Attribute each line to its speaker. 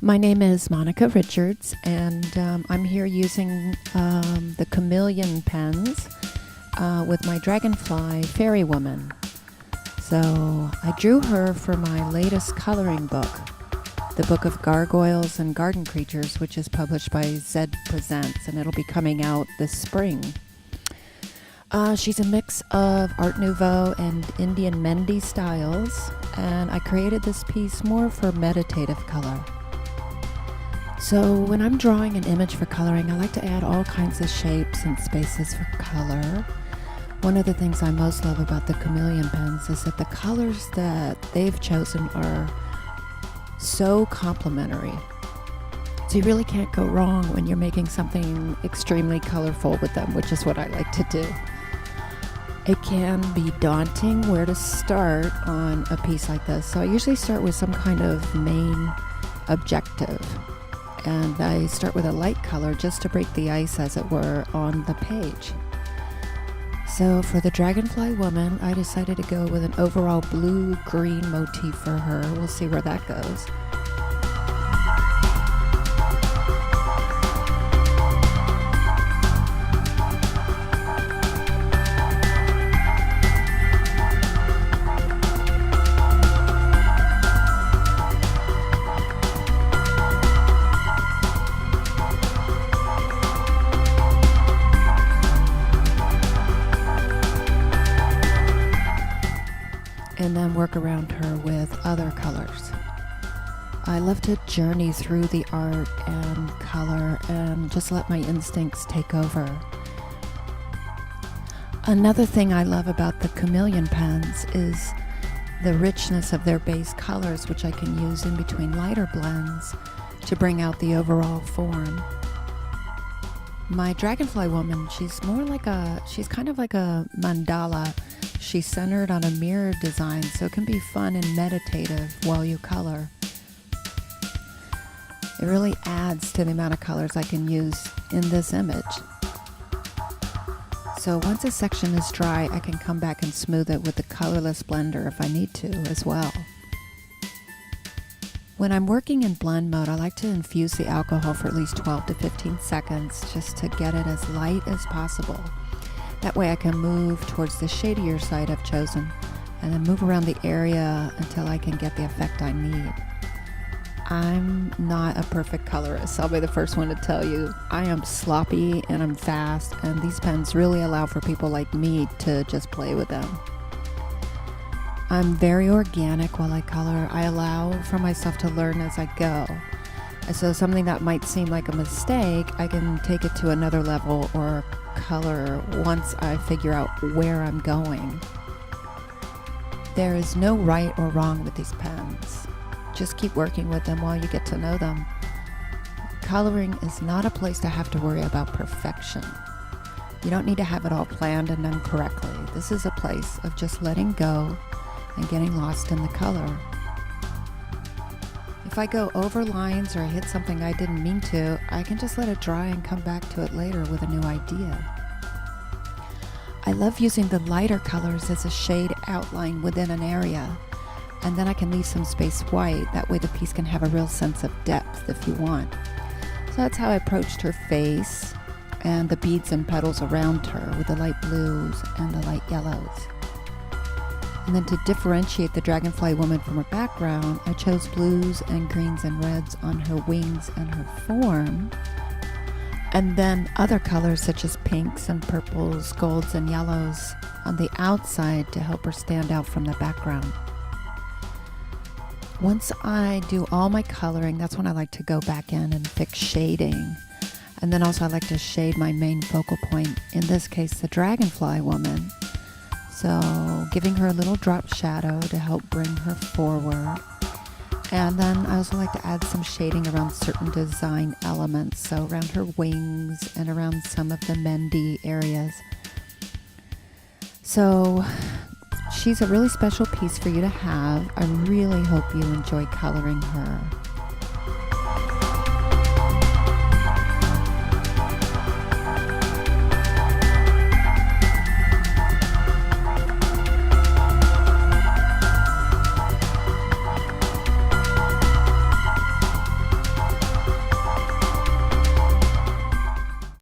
Speaker 1: My name is Monica Richards, and I'm here using the Chameleon Pens with my Dragonfly Fairy Woman. So I drew her for my latest coloring book, the Book of Gargoyles and Garden Creatures, which is published by Zed Presents, and it'll be coming out this spring. She's a mix of Art Nouveau and Indian Mendi styles, and I created this piece more for meditative color. So when I'm drawing an image for coloring, I like to add all kinds of shapes and spaces for color. One of the things I most love about the Chameleon Pens is that the colors that they've chosen are so complementary. So you really can't go wrong when you're making something extremely colorful with them, which is what I like to do. It can be daunting where to start on a piece like this. So I usually start with some kind of main objective. And I start with a light color just to break the ice, as it were, on the page. So for the Dragonfly Woman, I decided to go with an overall blue-green motif for her. We'll see where that goes. And then work around her with other colors. I love to journey through the art and color and just let my instincts take over. Another thing I love about the Chameleon Pens is the richness of their base colors, which I can use in between lighter blends to bring out the overall form. My Dragonfly Woman, she's kind of like a mandala. She's centered on a mirror design, so it can be fun and meditative while you color. It really adds to the amount of colors I can use in this image. So once a section is dry, I can come back and smooth it with the colorless blender if I need to as well. When I'm working in blend mode, I like to infuse the alcohol for at least 12 to 15 seconds just to get it as light as possible. That way I can move towards the shadier side I've chosen and then move around the area until I can get the effect I need. I'm not a perfect colorist. I'll be the first one to tell you. I am sloppy and I'm fast, and these pens really allow for people like me to just play with them. I'm very organic while I color. I allow for myself to learn as I go. So something that might seem like a mistake, I can take it to another level or color once I figure out where I'm going. There is no right or wrong with these pens. Just keep working with them while you get to know them. Coloring is not a place to have to worry about perfection. You don't need to have it all planned and done correctly. This is a place of just letting go and getting lost in the color. If I go over lines or I hit something I didn't mean to, I can just let it dry and come back to it later with a new idea. I love using the lighter colors as a shade outline within an area, and then I can leave some space white. That way the piece can have a real sense of depth if you want. So that's how I approached her face and the beads and petals around her with the light blues and the light yellows. And then to differentiate the Dragonfly Woman from her background, I chose blues and greens and reds on her wings and her form, and then other colors such as pinks and purples, golds and yellows on the outside to help her stand out from the background. Once I do all my coloring, that's when I like to go back in and fix shading. And then also I like to shade my main focal point, in this case the Dragonfly Woman. So giving her a little drop shadow to help bring her forward. And then I also like to add some shading around certain design elements. So around her wings and around some of the Mendi areas. So she's a really special piece for you to have. I really hope you enjoy coloring her.